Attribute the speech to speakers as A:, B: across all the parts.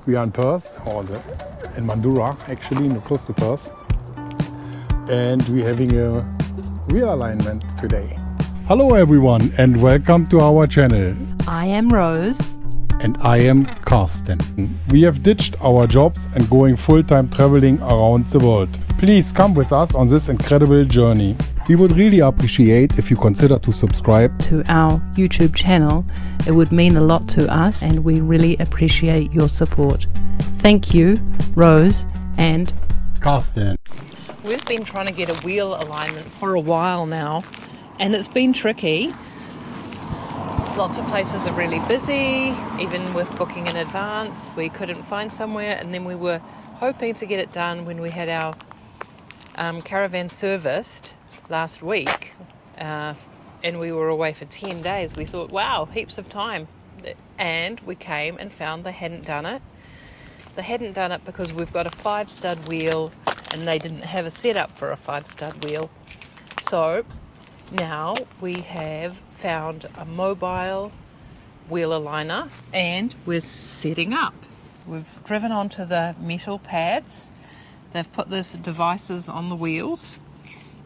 A: We are in Perth, or in Mandurah actually, close to Perth. And we're having a wheel alignment today. Hello everyone and welcome to our channel.
B: I am Rose.
A: And I am Karsten. We have ditched our jobs and going full-time traveling around the world. Please come with us on this incredible journey. We would really appreciate if you consider to subscribe
B: to our YouTube channel. It would mean a lot to us and we really appreciate your support. Thank you, Rose and
A: Karsten.
B: We've been trying to get a wheel alignment for a while now and it's been tricky. Lots of places are really busy, even with booking in advance. We couldn't find somewhere, and then we were hoping to get it done when we had our caravan serviced last week, and we were away for 10 days. We thought, wow, heaps of time. And we came and found they hadn't done it. They hadn't done it because we've got a 5-stud wheel, and they didn't have a setup for a 5-stud wheel. So now we have found a mobile wheel aligner and we're setting up. We've driven onto the metal pads. They've put these devices on the wheels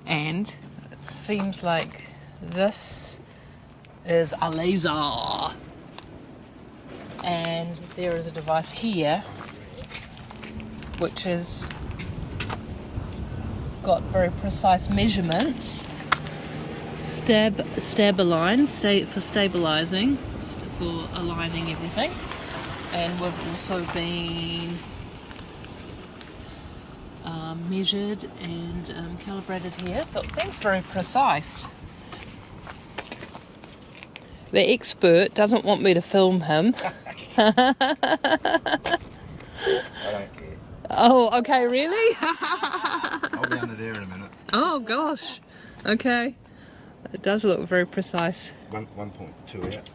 B: and it seems like this is a laser. And there is a device here which has got very precise measurements. Stab align for stabilizing, for aligning everything, and we've also been measured and calibrated here, so it seems very precise. The expert doesn't want me to film him.
C: I don't care.
B: Oh, okay, really?
C: I'll be under there in a minute.
B: Oh gosh, okay. It does look very precise.
C: 1.2 out.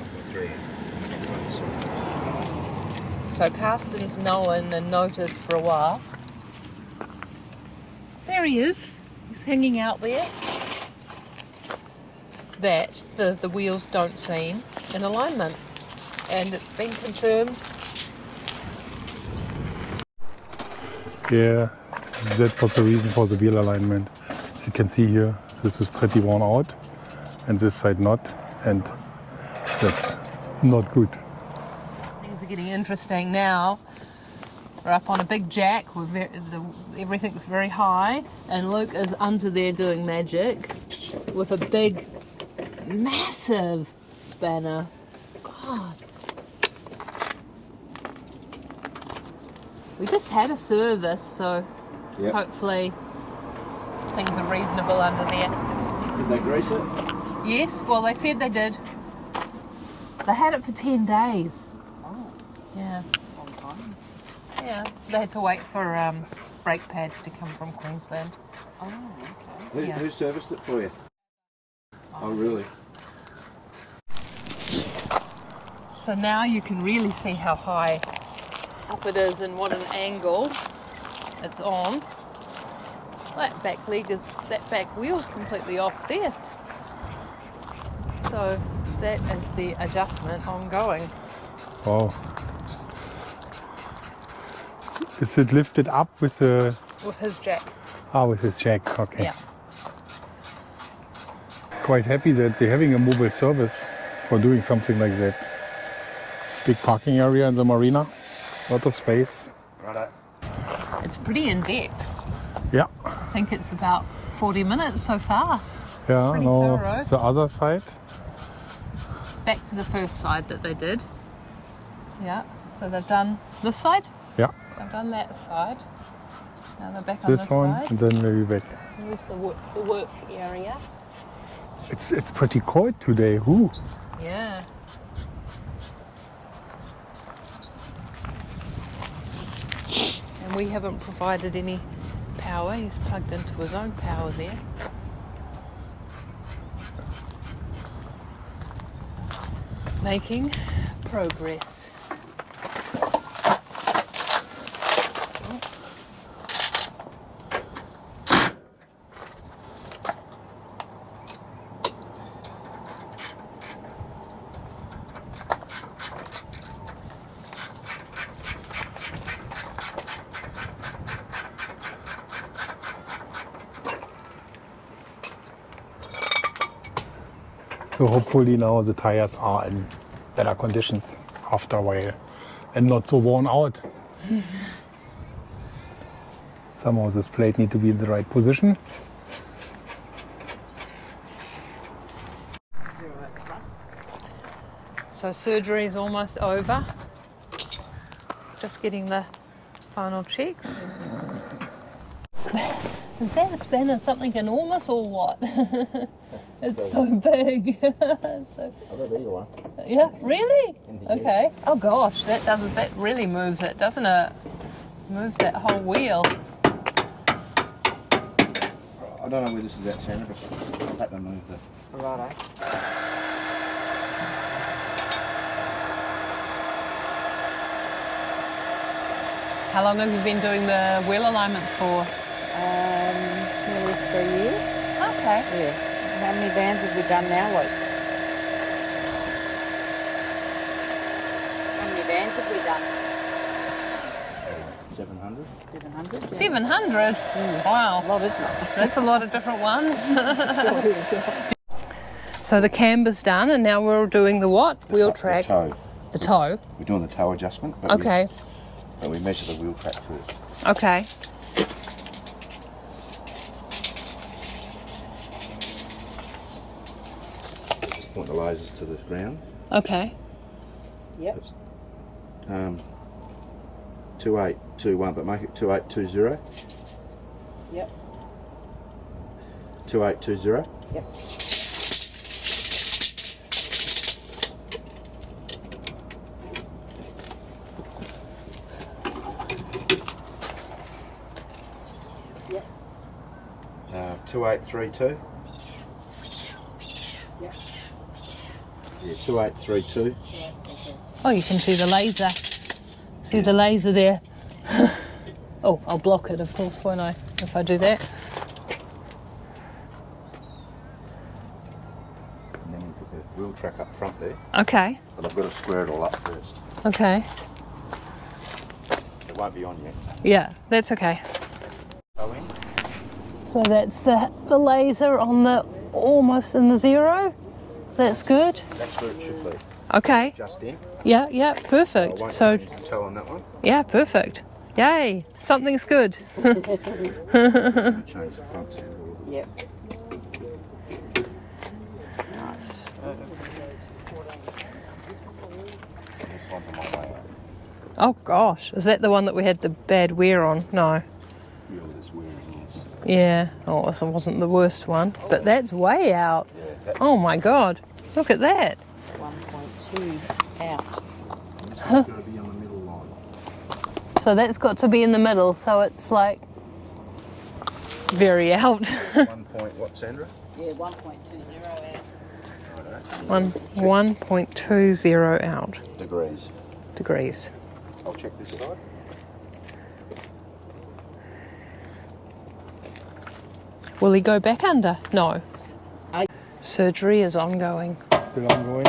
C: I've got 3.
B: So Karsten's known and noticed for a while. There he is. He's hanging out there. That the wheels don't seem in alignment, and it's been confirmed.
A: Yeah, that was the reason for the wheel alignment. As you can see here, this is pretty worn out and this side not, and that's not good.
B: Things are getting interesting now. We're up on a big jack, everything's very high, and Luke is under there doing magic with a big massive spanner. God. We just had a service, so
C: Yep.
B: hopefully things are reasonable under there.
C: Did they grease it?
B: Yes, well they said they did. They had it for 10 days.
C: Oh,
B: Yeah.
C: long time.
B: Yeah. They had to wait for brake pads to come from Queensland.
C: Oh, okay.
B: Yeah.
C: Who serviced it for you? Oh, really?
B: So now you can really see how high up it is and what an angle it's on. That back wheel's completely off there. So that is the adjustment ongoing.
A: Wow. Is it lifted up with the...
B: With his jack.
A: with his jack, okay.
B: Yeah.
A: Quite happy that they're having a mobile service for doing something like that. Big parking area in the marina, lot of space.
C: Righto.
B: It's pretty in depth.
A: Yeah,
B: I think it's about 40 minutes so far.
A: yeah,
B: Pretty
A: no,
B: thorough.
A: the other side.
B: Back to the first side that they did. Yeah, so they've done this side,
A: Yeah,
B: they've done that side. Now they're back
A: this
B: on
A: one,
B: this side.
A: and then maybe back.
B: Here's the work area.
A: It's pretty cold today. Whoo.
B: Yeah. And we haven't provided any power. He's plugged into his own power there. Making progress.
A: So hopefully now the tires are in better conditions after a while and not so worn out. Somehow this plate need to be in the right position.
B: So surgery is almost over. Just getting the final checks. Is that a spanner something enormous or what? It's so big. So,
C: I've got either one.
B: yeah, really? Okay. Oh gosh, that really moves it, doesn't it? Moves that whole wheel.
C: I don't know where this is at, Sandra, but I'll have to move the...
D: Righto.
B: How long have you been doing the wheel alignments for?
D: Nearly 3 years.
B: Okay.
D: Yeah. How many bands have we done now, Luke? How many bands have we done?
C: 700.
D: 700? Yeah.
B: 700? Wow.
D: A lot, isn't it?
B: That's a lot of different ones. So the camber's done and now we're doing the what? Wheel track?
C: The toe.
B: The toe?
C: We're doing the toe adjustment, but
B: Okay.
C: we measure the wheel track first.
B: Okay.
C: Point the lasers to the ground.
B: Okay.
D: Yep.
C: 2821, but make it 2820.
D: Yep.
C: 2820.
D: Yep. Yep.
C: 2832.
D: Yep.
C: Yeah, 2832.
B: Oh, you can see the laser. See the laser there. Oh, I'll block it, of course, won't I? If I do that.
C: And then we put the wheel track up front there.
B: Okay.
C: But I've got to square it all up first.
B: Okay.
C: It won't be on yet.
B: Yeah, that's okay.
C: Go in.
B: So that's the laser on the almost in the zero. That's good.
C: That's where it should be.
B: Okay.
C: Just in.
B: Yeah,
C: I
B: perfect.
C: won't
B: So,
C: change the toe on that one.
B: yeah, perfect. Yay, something's good.
C: Change the front end a little bit.
D: Yep. Nice.
C: And this one's on my way out.
B: Oh gosh, is that the one that we had the bad wear on? No.
C: Yeah, that's where it is.
B: Yeah, oh, it wasn't the worst one. But that's way out.
C: Yeah, that,
B: Oh my God, look at that.
D: 1.2 out.
C: this one's going to be on the middle line.
B: So that's got to be in the middle, so it's like very out.
C: 1 point what, Sandra?
D: Yeah, 1.20 out.
C: Righto.
B: 1.20 out
C: Degrees.
B: degrees.
C: I'll check this side.
B: Will he go back under? No.
D: I-
B: Surgery is ongoing.
A: Still ongoing.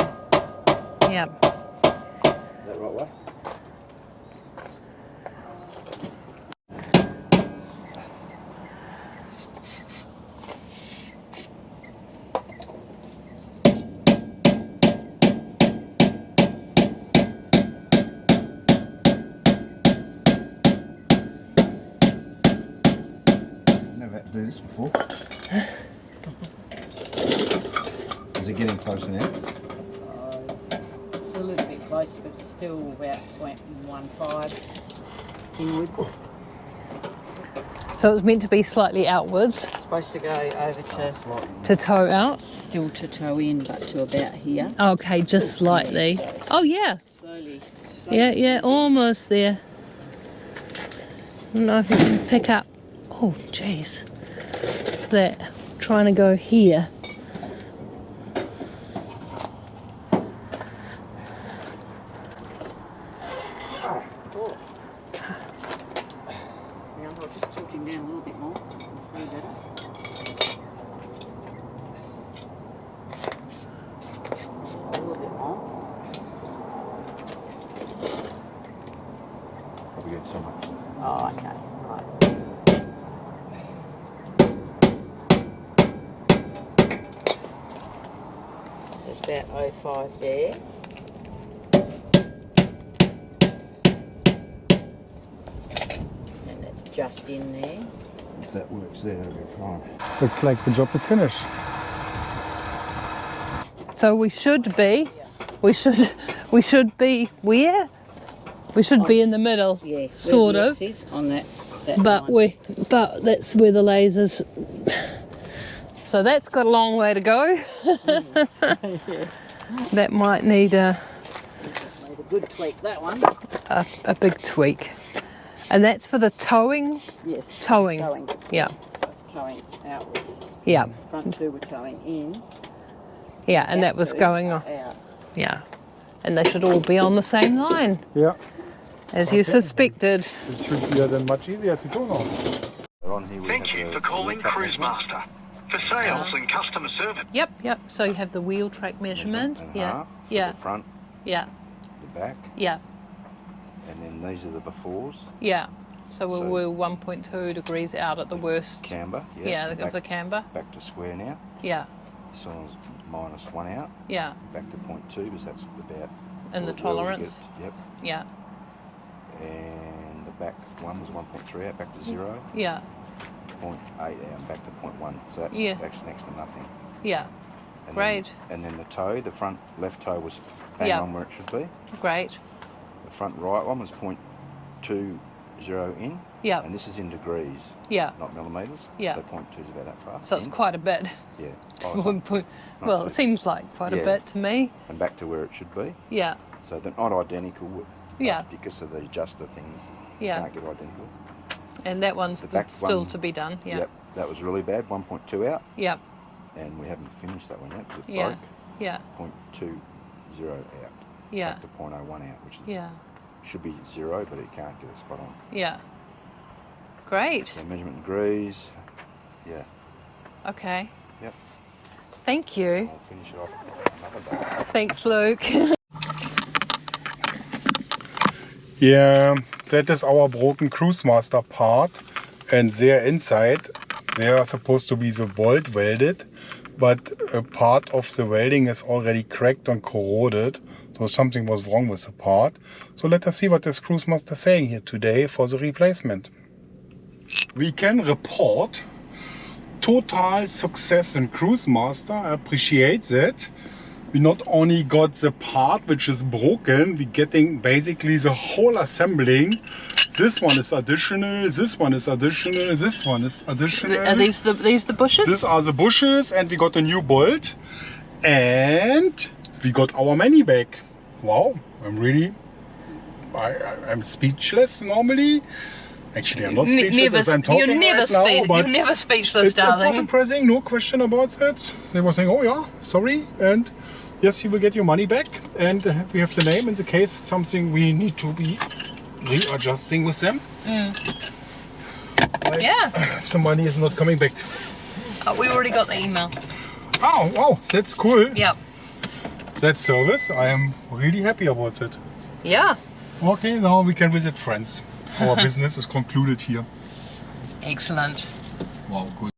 B: Yeah.
C: Is that right way? Never had to do this before. Is it getting closer now?
D: It's a little bit closer, but it's still about 0.15 inwards.
B: So it was meant to be slightly outwards
D: It's supposed to go over
B: to toe out.
D: still to toe in, but to about here.
B: Okay, just slightly.
D: So it's
B: Oh yeah.
D: slowly.
B: Yeah, almost there. I don't know if you can pick up. Oh, jeez. That. Trying to go here.
D: Now I'll just tilt him down a little bit more so you can see better. A little bit more.
C: Probably get so much.
D: Oh, okay. Right. That's about 05 there. And that's just in there.
C: If that works there, that'll be fine.
A: Looks like the job is finished.
B: So we should be where? We should be in the middle.
D: Yeah,
B: sort
D: where the
B: of.
D: X is on that
B: But
D: line.
B: that's where the lasers. So that's got a long way to go.
D: Yes.
B: That might need
D: Made a good tweak, that one.
B: a big tweak. And that's for the towing?
D: Yes.
B: Towing.
D: Towing.
B: Yeah.
D: So it's towing outwards.
B: Yeah.
D: Front two were towing in.
B: Yeah, and that
D: back
B: was
D: two
B: going on.
D: out.
B: Yeah. And they should all be on the same line,
A: Yeah,
B: as you suspected.
A: it should be then much easier to do now.
C: On here we
E: Thank
C: have
E: you
C: the
E: for calling
C: wheel track
E: Cruise
C: measurement,
E: Master. For sales and customer service.
B: Yep. So you have the wheel track measurement.
C: and
B: Yeah.
C: half for
B: Yeah.
C: the front,
B: Yeah.
C: the back,
B: Yeah.
C: and then these are the befores.
B: Yeah. So
C: So-
B: we're 1.2 degrees out at the worst.
C: Camber,
B: Yeah,
C: and
B: of the camber.
C: back to square now.
B: Yeah.
C: This one's -1 out,
B: Yeah.
C: back to 0.2 because that's about
B: And the
C: where we
B: tolerance.
C: get- Yep,
B: Yeah.
C: and the back one was 1.3 out, back to 0,
B: Yeah.
C: 0.8 out, back to 0.1. So that's
B: Yeah.
C: actually next to nothing.
B: Yeah.
C: And
B: Great.
C: Then, and then the toe, the front left toe was bang
B: Yeah.
C: on where it should be.
B: Great.
C: The front right one was 0.20 in.
B: Yeah.
C: And this is in degrees,
B: Yeah.
C: not millimetres.
B: Yeah.
C: So 0.2 is about that far.
B: So it's
C: in.
B: quite a bit.
C: Yeah. Oh, it's not-
B: Well,
C: too-
B: it seems like quite a
C: Yeah.
B: bit to me.
C: and back to where it should be.
B: Yeah.
C: So they're not identical.
B: Yeah.
C: Because of the adjuster things.
B: Yeah.
C: You can't get identical.
B: And that one's
C: The back
B: still
C: one-
B: to be done. Yeah.
C: Yep. That was really bad, 1.2 out.
B: Yeah.
C: And we haven't finished that one yet because it
B: Yeah.
C: broke.
B: Yeah.
C: 0.20 out.
B: Yeah.
C: Back to 0.01 out, which is,
B: Yeah.
C: should be 0, but it can't get it spot on.
B: Yeah. Great.
C: So measurement in degrees. Yeah.
B: Okay.
C: Yep.
B: Thank you.
C: I'll finish it off another day.
B: Thanks, Luke.
A: Yeah, that is our broken Cruise Master part, and there inside they are supposed to be the bolt welded, but a part of the welding is already cracked and corroded, so something was wrong with the part. So let us see what this Cruise Master is saying here today for the replacement. We can report total success in Cruise Master. I appreciate that. We not only got the part which is broken, we're getting basically the whole assembling. This one is additional, this one is additional, this one is additional.
B: Are these the bushes?
A: These are the bushes, and we got a new bolt. And we got our money back. Wow, I'm speechless normally. Actually, I'm not speechless as I'm talking right now, but
B: you're never speechless,
A: it was
B: darling.
A: impressive, no question about that. They were saying, oh yeah, sorry, and yes, you will get your money back. And we have the name in the case, something we need to be readjusting with them. Like,
B: Yeah.
A: if the money is not coming back.
B: We already got the email.
A: Oh, wow, that's cool.
B: Yep.
A: That service, I am really happy about it.
B: Yeah.
A: Okay, now we can visit friends. Our business is concluded here.
B: Excellent.
A: Wow, good.